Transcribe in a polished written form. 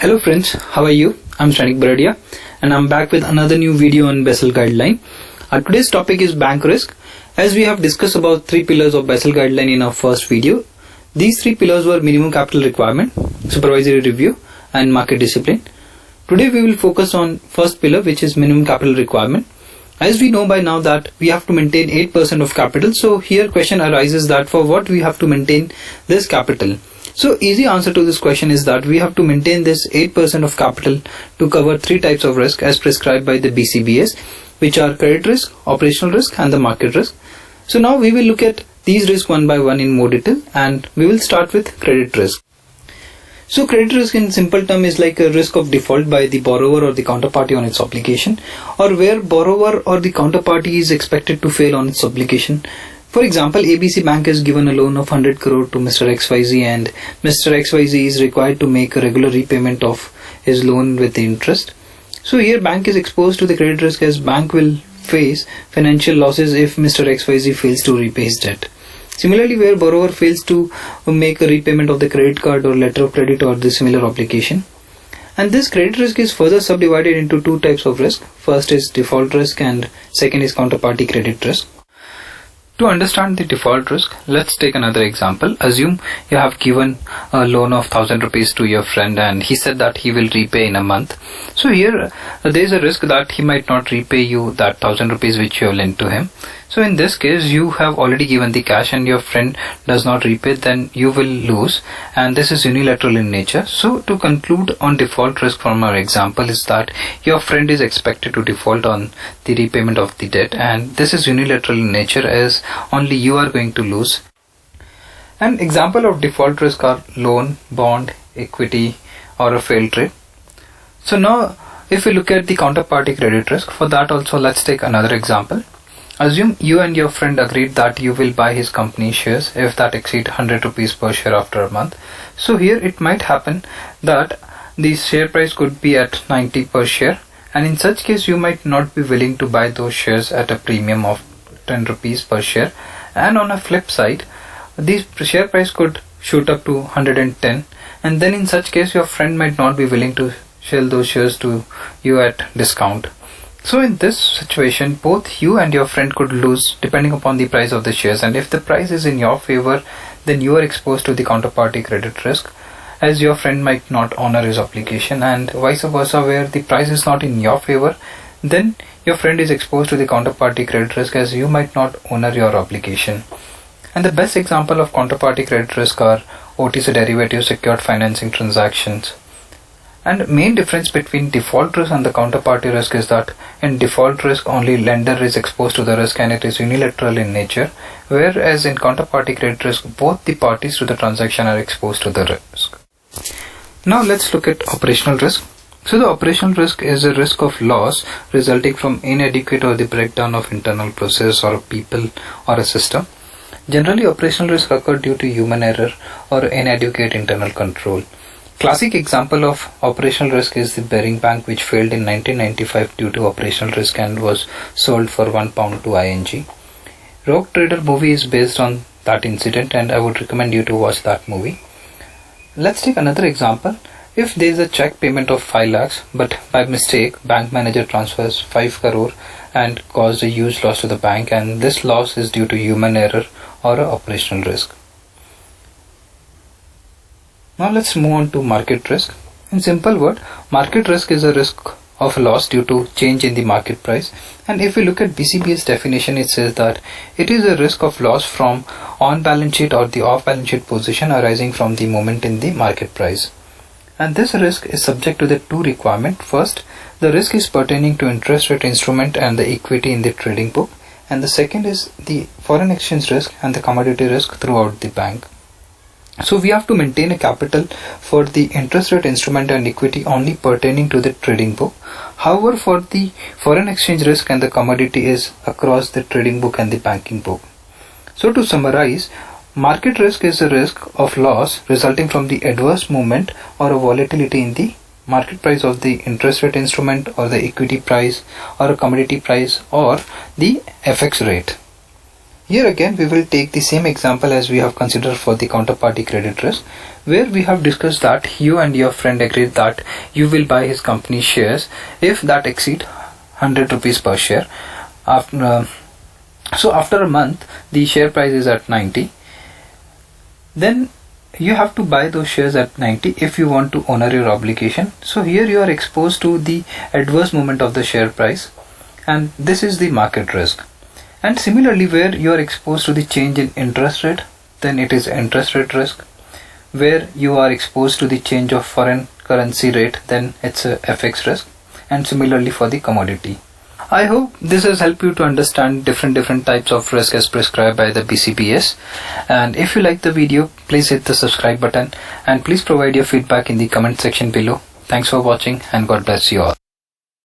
Hello friends, how are you? I'm Shrenik Baradia and I'm back with another new video on Basel Guideline. Today's topic is bank risk. As we have discussed about three pillars of Basel Guideline in our first video, these three pillars were minimum capital requirement, supervisory review and market discipline. Today we will focus on first pillar, which is minimum capital requirement. As we know by now that we have to maintain 8% of capital, so here question arises that for what we have to maintain this capital. So easy answer to this question is that we have to maintain this 8% of capital to cover three types of risk as prescribed by the BCBS, which are credit risk, operational risk and the market risk. So now we will look at these risks one by one in more detail, and we will start with credit risk. So credit risk in simple term is like a risk of default by the borrower or the counterparty on its obligation, or where borrower or the counterparty is expected to fail on its obligation. For example, ABC Bank has given a loan of 100 crore to Mr. XYZ and Mr. XYZ is required to make a regular repayment of his loan with the interest. So here bank is exposed to the credit risk, as bank will face financial losses if Mr. XYZ fails to repay his debt. Similarly, where borrower fails to make a repayment of the credit card or letter of credit or the similar obligation. And this credit risk is further subdivided into two types of risk. First is default risk and second is counterparty credit risk. To understand the default risk, let's take another example. Assume you have given a loan of 1000 rupees to your friend and he said that he will repay in a month. So here there is a risk that he might not repay you that 1000 rupees which you have lent to him. So in this case, you have already given the cash and your friend does not repay, then you will lose, and this is unilateral in nature. So to conclude on default risk from our example is that your friend is expected to default on the repayment of the debt, and this is unilateral in nature as only you are going to lose. An example of default risk are loan, bond, equity or a failed trade. So now if we look at the counterparty credit risk, for that also let's take another example. Assume you and your friend agreed that you will buy his company shares if that exceed 100 rupees per share after a month. So here it might happen that the share price could be at 90 per share, and in such case you might not be willing to buy those shares at a premium of 10 rupees per share. And on a flip side, the share price could shoot up to 110, and then in such case your friend might not be willing to sell those shares to you at discount. So in this situation, both you and your friend could lose depending upon the price of the shares, and if the price is in your favor, then you are exposed to the counterparty credit risk, as your friend might not honor his obligation, and vice versa, where the price is not in your favor, then your friend is exposed to the counterparty credit risk, as you might not honor your obligation. And the best example of counterparty credit risk are OTC derivatives, secured financing transactions. And main difference between default risk and the counterparty risk is that in default risk only lender is exposed to the risk and it is unilateral in nature, whereas in counterparty credit risk both the parties to the transaction are exposed to the risk. Now let's look at operational risk. So the operational risk is a risk of loss resulting from inadequate or the breakdown of internal process or people or a system. Generally operational risk occur due to human error or inadequate internal control. Classic example of operational risk is the Bearing Bank, which failed in 1995 due to operational risk and was sold for £1 to ING. Rogue Trader movie is based on that incident, and I would recommend you to watch that movie. Let's take another example. If there is a check payment of 5 lakhs, but by mistake bank manager transfers 5 crore and caused a huge loss to the bank, and this loss is due to human error or a operational risk. Now let's move on to market risk. In simple word, market risk is a risk of loss due to change in the market price, and if we look at BCBS definition, it says that it is a risk of loss from on balance sheet or the off balance sheet position arising from the movement in the market price. And this risk is subject to the two requirements. First, the risk is pertaining to interest rate instrument and the equity in the trading book, and the second is the foreign exchange risk and the commodity risk throughout the bank. So we have to maintain a capital for the interest rate instrument and equity only pertaining to the trading book. However, for the foreign exchange risk and the commodity is across the trading book and the banking book. So to summarize, market risk is a risk of loss resulting from the adverse movement or a volatility in the market price of the interest rate instrument or the equity price or a commodity price or the FX rate. Here again we will take the same example as we have considered for the counterparty credit risk, where we have discussed that you and your friend agreed that you will buy his company shares if that exceed 100 rupees per share. So after a month the share price is at 90. Then you have to buy those shares at 90 if you want to honor your obligation. So here you are exposed to the adverse movement of the share price, and this is the market risk. And similarly, where you are exposed to the change in interest rate, then it is interest rate risk. Where you are exposed to the change of foreign currency rate, then it's a FX risk. And similarly for the commodity. I hope this has helped you to understand different types of risk as prescribed by the BCBS. And if you like the video, please hit the subscribe button and please provide your feedback in the comment section below. Thanks for watching and God bless you all.